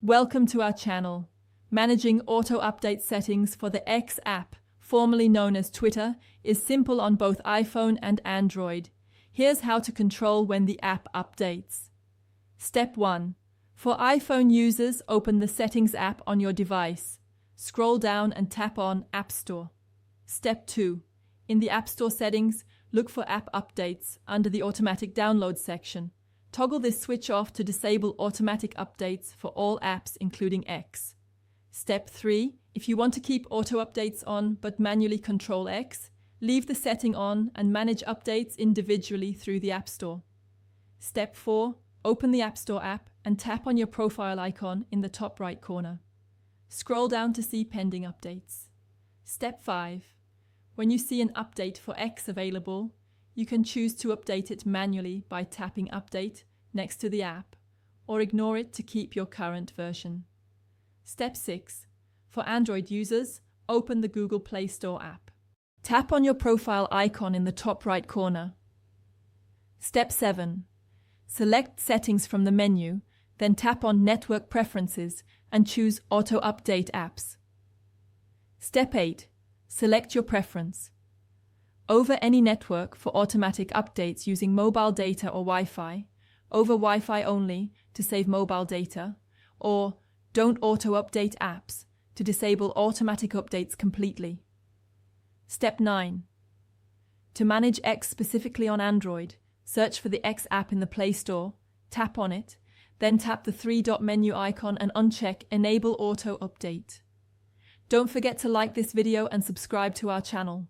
Welcome to our channel. Managing auto-update settings for the X app, formerly known as Twitter, is simple on both iPhone and Android. Here's how to control when the app updates. Step 1. For iPhone users, open the Settings app on your device. Scroll down and tap on App Store. Step 2. In the App Store settings, look for App Updates under the Automatic Download section. Toggle this switch off to disable automatic updates for all apps including X. Step 3. If you want to keep auto updates on but manually control X, leave the setting on and manage updates individually through the App Store. Step 4. Open the App Store app and tap on your profile icon in the top right corner. Scroll down to see pending updates. Step 5. When you see an update for X available, you can choose to update it manually by tapping Update next to the app, or ignore it to keep your current version. Step 6. For Android users, open the Google Play Store app. Tap on your profile icon in the top right corner. Step 7. Select Settings from the menu, then tap on Network Preferences and choose Auto Update Apps. Step 8. Select your preference. Over any network for automatic updates using mobile data or Wi-Fi, over Wi-Fi only to save mobile data, or don't auto-update apps to disable automatic updates completely. Step 9. To manage X specifically on Android, search for the X app in the Play Store, tap on it, then tap the three-dot menu icon and uncheck Enable Auto Update. Don't forget to like this video and subscribe to our channel.